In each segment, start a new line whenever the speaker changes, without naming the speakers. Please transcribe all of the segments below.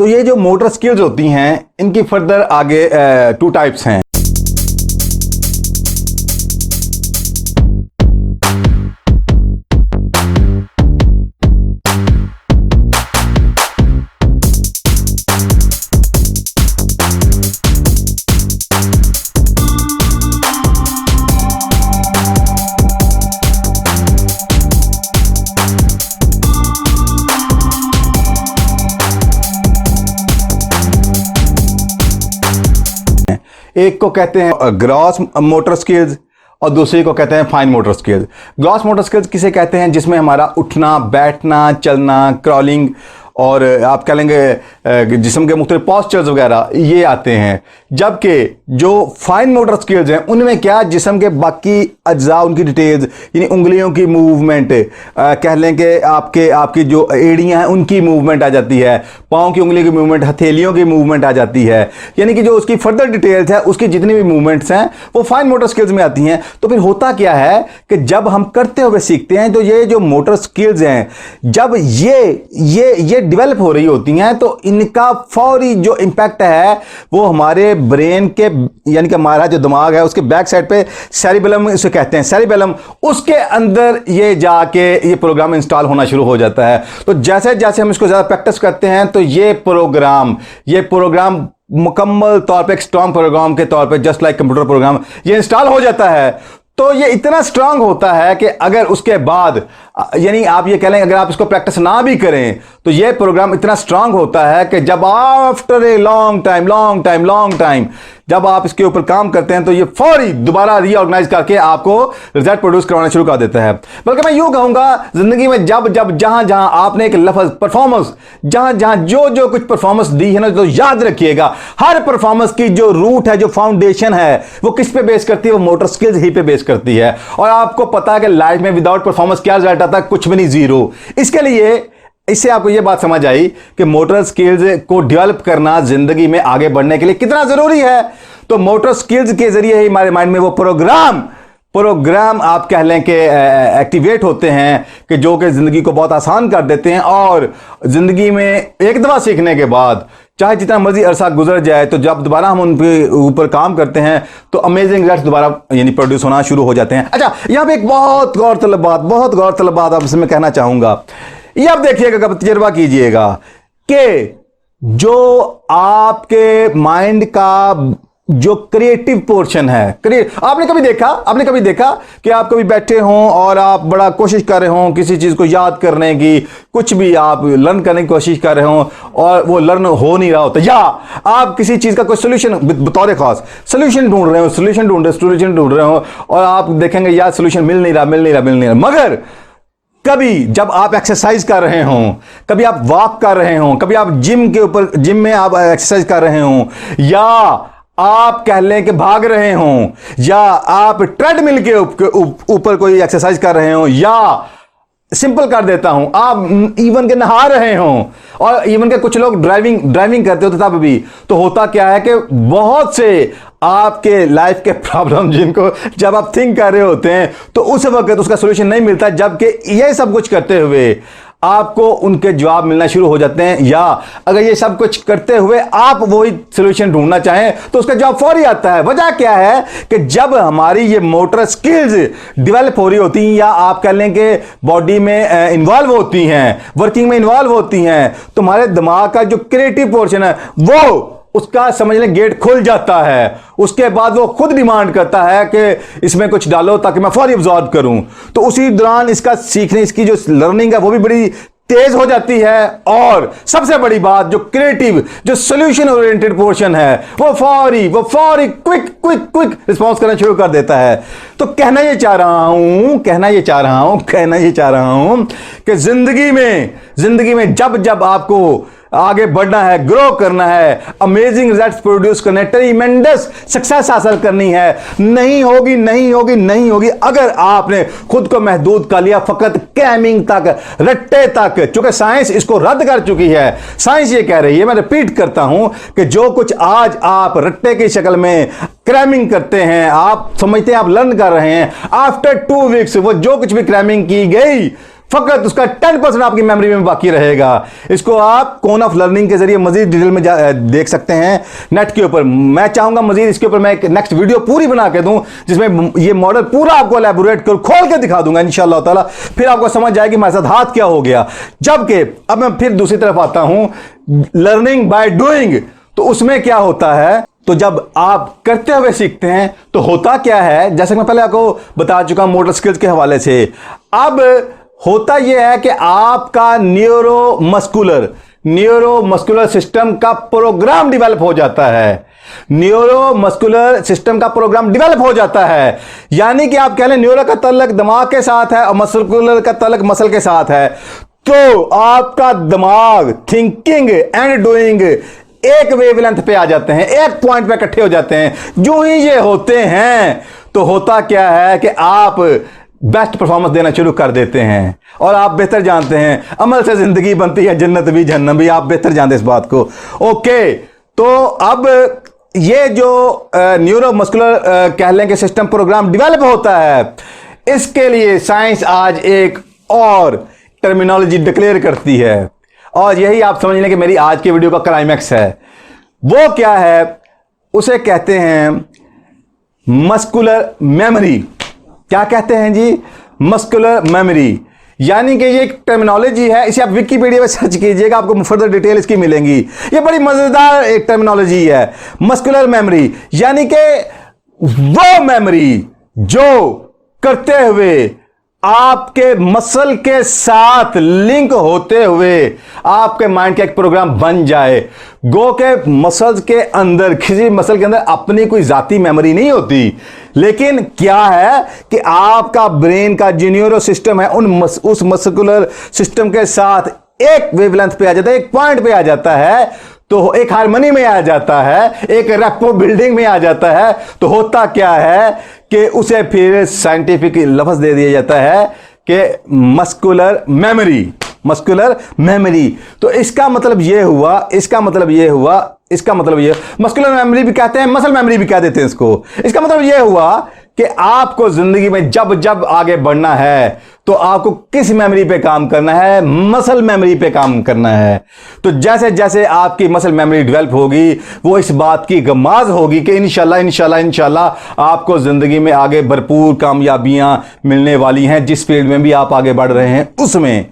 तो ये जो मोटर स्किल्स होती हैं इनकी फर्दर आगे 2 टाइप्स हैं। एक को कहते हैं ग्रॉस मोटर स्किल्स और दूसरे को कहते हैं fine motor skills. Gross motor skills किसे कहते हैं? जिसमें हमारा उठना, बैठना, चलना, क्रॉलिंग और आप कह लेंगे जिस्म के मुख्तलिफ पोस्चर्स वगैरह ये आते हैं। जबकि जो फाइन मोटर स्किल्स हैं उनमें क्या, जिस्म के बाकी अज्जा, उनकी डिटेल्स, यानी उंगलियों की मूवमेंट, कह लें कि आपकी जो एड़ियां हैं उनकी मूवमेंट आ जाती है, पाँव की उंगली की मूवमेंट, हथेलियों की मूवमेंट आ जाती है, यानी कि जो उसकी फर्दर डिटेल्स है उसकी जितनी भी मूवमेंट्स हैं वो फाइन मोटर स्किल्स में आती हैं। तो फिर होता क्या है कि जब हम करते हुए सीखते हैं तो ये जो मोटर स्किल्स हैं जब ये डेवलप हो रही होती हैं तो इनका फौरी जो इंपैक्ट है वो हमारे ब्रेन के, यानी कि हमारा जो दिमाग है उसके बैक साइड पे सेरिबेलम इसे कहते हैं, सेरिबेलम, उसके अंदर ये जाके ये प्रोग्राम इंस्टॉल होना शुरू हो जाता है। तो जैसे जैसे हम इसको ज्यादा प्रैक्टिस करते हैं तो ये प्रोग्राम मुकम्मल तौर पे एक स्ट्रॉन्ग प्रोग्राम के तौर पे, जस्ट लाइक कंप्यूटर प्रोग्राम, ये इंस्टॉल हो जाता है। तो ये इतना स्ट्रांग होता है कि अगर उसके बाद, यानी आप ये कह लें अगर आप इसको प्रैक्टिस ना भी करें तो ये प्रोग्राम इतना स्ट्रांग होता है कि जब आफ्टर ए लॉन्ग टाइम जब आप इसके ऊपर काम करते हैं तो ये फौरी दोबारा रीऑर्गेनाइज करके आपको रिजल्ट प्रोड्यूस करवाना शुरू कर देता है। बल्कि मैं यूं कहूंगा जिंदगी में जब जहां आपने एक लफ्ज परफॉर्मेंस, जहां जो कुछ परफॉर्मेंस दी है ना, तो याद रखिएगा हर परफॉर्मेंस की जो रूट है, जो फाउंडेशन है, वो किस पे बेस करती है? वो मोटर स्किल्स ही पे बेस करती है। और आपको पता है कि लाइफ में विदाउट परफॉर्मेंस क्या रिजल्ट आता है? कुछ भी नहीं, जीरो। इसके लिए इससे आपको यह बात समझ आई कि मोटर स्किल्स को डेवलप करना जिंदगी में आगे बढ़ने के लिए कितना जरूरी है। तो मोटर स्किल्स के जरिए ही हमारे माइंड में वो प्रोग्राम आप कह लें कि एक्टिवेट होते हैं कि जो कि जिंदगी को बहुत आसान कर देते हैं। और जिंदगी में एक दफा सीखने के बाद चाहे जितना मर्जी अरसा गुजर जाए तो जब दोबारा हम उनके ऊपर काम करते हैं तो अमेजिंग रिजल्ट दोबारा यानी प्रोड्यूस होना शुरू हो जाते हैं। अच्छा, यहां पे एक बहुत गौरतलब बात आपसे मैं कहना चाहूंगा। ये आप देखिएगा, कब तजर्बा कीजिएगा कि जो आपके माइंड का जो क्रिएटिव पोर्शन है, आपने कभी देखा कि आप कभी बैठे हों और आप बड़ा कोशिश कर रहे हों किसी चीज को याद करने की, कुछ भी आप लर्न करने की कोशिश कर रहे हों और वो लर्न हो नहीं रहा होता, या आप किसी चीज का कोई सोल्यूशन, बतौर खास सोल्यूशन ढूंढ रहे हो और आप देखेंगे यार सोल्यूशन मिल नहीं रहा। मगर कभी जब आप एक्सरसाइज कर रहे हों, कभी आप वॉक कर रहे हों, कभी आप जिम में आप एक्सरसाइज कर रहे हों, या आप कह लें कि भाग रहे हों, या आप ट्रेडमिल के ऊपर कोई एक्सरसाइज कर रहे हों, या सिंपल कर देता हूं आप इवन के नहा रहे हों, और इवन के कुछ लोग ड्राइविंग करते होते तब भी, तो होता क्या है कि बहुत से आपके लाइफ के प्रॉब्लम जिनको जब आप थिंक कर रहे होते हैं तो उस वक्त उसका सॉल्यूशन नहीं मिलता, जबकि ये सब कुछ करते हुए आपको उनके जवाब मिलना शुरू हो जाते हैं। या अगर ये सब कुछ करते हुए आप वही सॉल्यूशन ढूंढना चाहें तो उसका जवाब फौरी आता है। वजह क्या है कि जब हमारी ये मोटर स्किल्स डेवलप हो रही होती हैं, या आप कह लें कि बॉडी में इन्वॉल्व होती हैं, वर्किंग में इन्वॉल्व होती हैं, तो हमारे दिमाग का जो क्रिएटिव पोर्शन है वो उसका समझ लें गेट खुल जाता है। उसके बाद वो खुद डिमांड करता है कि इसमें कुछ डालो ताकि मैं फौरी अब्सॉर्ब करूं। तो उसी दौरान इसका सीखने, इसकी जो लर्निंग है वो भी बड़ी तेज हो जाती है। और सबसे बड़ी बात, जो क्रिएटिव, जो सोल्यूशन ओरिएंटेड पोर्शन है वो फौरी क्विक रिस्पॉन्स करना शुरू कर देता है। तो कहना ये चाह रहा हूं कि जिंदगी में जब आपको आगे बढ़ना है, ग्रो करना है, अमेजिंग रिजल्ट्स प्रोड्यूस करने, ट्रीमेंडस सक्सेस हासिल करनी है, नहीं होगी अगर आपने खुद को महदूद कर लिया फकत क्रैमिंग तक, रट्टे तक। चूंकि साइंस इसको रद्द कर चुकी है। साइंस ये कह रही है, मैं रिपीट करता हूं, कि जो कुछ आज आप रट्टे की शक्ल में क्रैमिंग करते हैं, आप समझते हैं आप लर्न कर रहे हैं, आफ्टर 2 वीक्स वो जो कुछ भी क्रैमिंग की गई फकत उसका 10% आपकी मेमोरी में बाकी रहेगा। इसको आप कोन ऑफ लर्निंग के जरिए मजीद डिटेल में देख सकते हैं नेट के ऊपर। मैं चाहूंगा मजीद इसके ऊपर मैं एक नेक्स्ट वीडियो पूरी बना के दूं, जिसमें ये मॉडल पूरा आपको एलैबोरेट कर खोल के दिखा दूंगा इंशाअल्लाह ताला। फिर आपको समझ जाएगी हमारे साथ हाथ क्या हो गया। जबकि अब मैं फिर दूसरी तरफ आता हूं, लर्निंग बाय डूइंग, तो उसमें क्या होता है, तो जब आप करते हुए सीखते हैं तो होता क्या है, जैसे मैं पहले आपको बता चुका हूं मोटर स्किल्स के हवाले से। अब होता यह है कि आपका न्यूरोमस्कुलर सिस्टम का प्रोग्राम डेवलप हो जाता है। न्यूरोमस्कुलर सिस्टम का प्रोग्राम डेवलप हो जाता है, यानी कि आप कह लें न्यूरो का तल्लक दिमाग के साथ है और मस्कुलर का तल्लक मसल के साथ है। तो आपका दिमाग थिंकिंग एंड डूइंग एक वेवलेंथ पे आ जाते हैं, एक पॉइंट पे इकट्ठे हो जाते हैं। जो ही ये होते हैं तो होता क्या है कि आप बेस्ट परफॉर्मेंस देना शुरू कर देते हैं। और आप बेहतर जानते हैं अमल से जिंदगी बनती है, जन्नत भी जहन्नम भी, आप बेहतर जानते हैं इस बात को। ओके, तो अब ये जो न्यूरोमस्कुलर कह लें कि सिस्टम प्रोग्राम डेवलप होता है, इसके लिए साइंस आज एक और टर्मिनोलॉजी डिक्लेयर करती है, और यही आप समझ लें कि मेरी आज की वीडियो का क्लाइमैक्स है। वो क्या है, उसे कहते हैं मस्कुलर मेमोरी। क्या कहते हैं जी? Muscular memory. यानी कि ये एक टर्मिनोलॉजी है, इसे आप विकिपीडिया में सर्च कीजिएगा, आपको फर्दर डिटेल इसकी मिलेंगी। ये बड़ी मजेदार एक टर्मिनोलॉजी है, मस्कुलर मेमोरी। यानी कि वो मेमोरी जो करते हुए आपके मसल के साथ लिंक होते हुए आपके माइंड का एक प्रोग्राम बन जाए। गो के मसल्स के अंदर, किसी मसल के अंदर अपनी कोई जाती मेमोरी नहीं होती, लेकिन क्या है कि आपका ब्रेन का जो न्यूरो सिस्टम है उस मस्कुलर सिस्टम के साथ एक वेवलेंथ पे आ जाता है, एक पॉइंट पे आ जाता है, तो एक हार्मनी में आ जाता है, एक रेपो बिल्डिंग में आ जाता है। तो होता क्या है कि उसे फिर साइंटिफिक लफ्ज दे दिया जाता है कि मस्कुलर मेमोरी। तो इसका मतलब यह हुआ, मस्कुलर मेमोरी भी कहते हैं, मसल मेमोरी भी कह देते हैं इसको। इसका मतलब यह हुआ कि आपको जिंदगी में जब जब आगे बढ़ना है तो आपको किस मेमोरी पे काम करना है? मसल मेमोरी पे काम करना है। तो जैसे जैसे आपकी मसल मेमोरी डेवलप होगी, वो इस बात की गमाज होगी कि इंशाल्लाह आपको जिंदगी में आगे भरपूर कामयाबियां मिलने वाली हैं, जिस फील्ड में भी आप आगे बढ़ रहे हैं उसमें।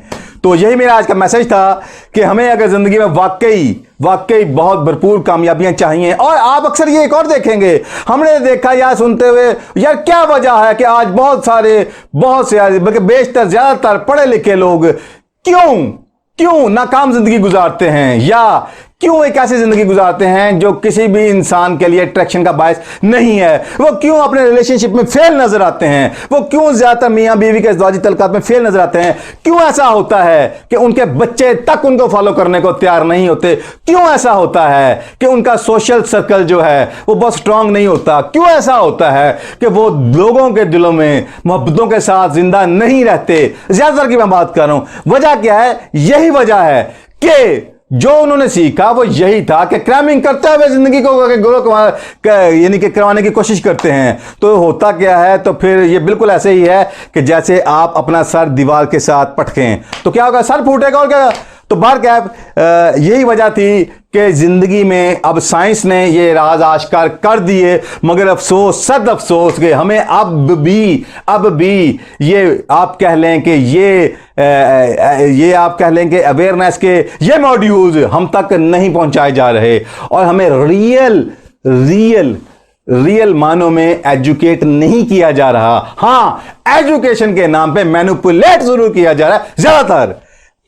तो यही मेरा आज का मैसेज था कि हमें अगर जिंदगी में वाकई बहुत भरपूर कामयाबियां चाहिए। और आप अक्सर ये एक और देखेंगे, हमने देखा या सुनते हुए, यार क्या वजह है कि आज बहुत से बल्कि बेशतर ज्यादातर पढ़े लिखे लोग क्यों नाकाम जिंदगी गुजारते हैं, या क्यों एक ऐसी जिंदगी गुजारते हैं जो किसी भी इंसान के लिए अट्रैक्शन का बायस नहीं है? वो क्यों अपने रिलेशनशिप में फेल नजर आते हैं? वो क्यों ज्यादातर मियां बीवी के ज़वाजी तल्कात में फेल नजर आते हैं? क्यों ऐसा होता है कि उनके बच्चे तक उनको फॉलो करने को तैयार नहीं होते? क्यों ऐसा होता है कि उनका सोशल सर्कल जो है वो बहुत स्ट्रांग नहीं होता? क्यों ऐसा होता है कि वो लोगों के दिलों में मोहब्बतों के साथ जिंदा नहीं रहते? ज्यादातर की मैं बात कर रहा हूं। वजह क्या है? यही वजह है कि जो उन्होंने सीखा वो यही था कि क्रैमिंग करते हुए जिंदगी को यानी कि करवाने की कोशिश करते हैं। तो होता क्या है, तो फिर ये बिल्कुल ऐसे ही है कि जैसे आप अपना सर दीवार के साथ पटकें तो क्या होगा? सर फूटेगा और क्या। तो बाहर क्या यही वजह थी कि जिंदगी में अब साइंस ने ये राज आश्कार कर दिए, मगर अफसोस सद अफसोस के हमें अब भी ये आप कह लें कि ये आप कह लें कि अवेयरनेस के ये मॉड्यूल्स हम तक नहीं पहुंचाए जा रहे, और हमें रियल मानों में एजुकेट नहीं किया जा रहा। हां, एजुकेशन के नाम पे मैनिपुलेट जरूर किया जा रहा है ज्यादातर।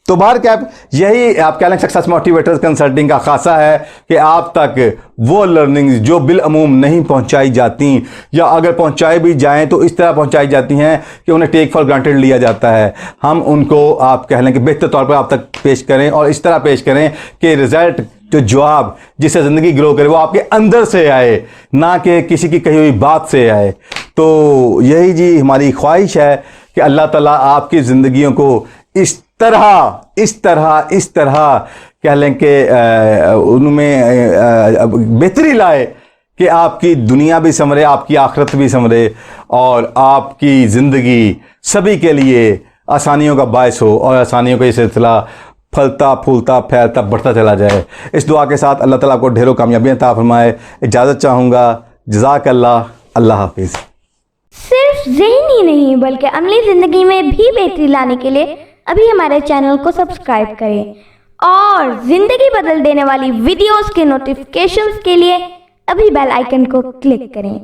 तो बाहर क्या यही आप कह लें सक्सेस मोटिवेटर्स कंसल्टिंग का खासा है कि आप तक वो लर्निंग जो बिलअमूम नहीं पहुंचाई जाती, या अगर पहुंचाई भी जाएं तो इस तरह पहुंचाई जाती हैं कि उन्हें टेक फॉर ग्रांटेड लिया जाता है। हम उनको आप कह लें कि बेहतर तौर पर आप तक पेश करें, और इस तरह पेश करें कि रिजल्ट जो जवाब जिससे ज़िंदगी ग्रो करे वो आपके अंदर से आए, ना कि किसी की कही हुई बात से आए। तो यही जी हमारी ख्वाहिश है कि अल्लाह ताला आपकी ज़िंदगियों को इस तरह कह लें कि उनमें बेहतरी लाए कि आपकी दुनिया भी संवरे, आपकी आखिरत भी संवरे, और आपकी ज़िंदगी सभी के लिए आसानियों का बायस हो और आसानियों का ये सिलसिला फलता फूलता फैलता बढ़ता चला जाए। इस दुआ के साथ अल्लाह ताला आपको ढेरों कामयाबियाँ अता फरमाए। इजाज़त चाहूँगा। जज़ाकल्लाह। अल्लाह हाफिज़।
सिर्फ ज़हनी नहीं बल्कि अमली ज़िंदगी में भी बेहतरी लाने के लिए अभी हमारे चैनल को सब्सक्राइब करें और ज़िंदगी बदल देने वाली वीडियोस के नोटिफिकेशंस के लिए अभी बेल आइकन को क्लिक करें।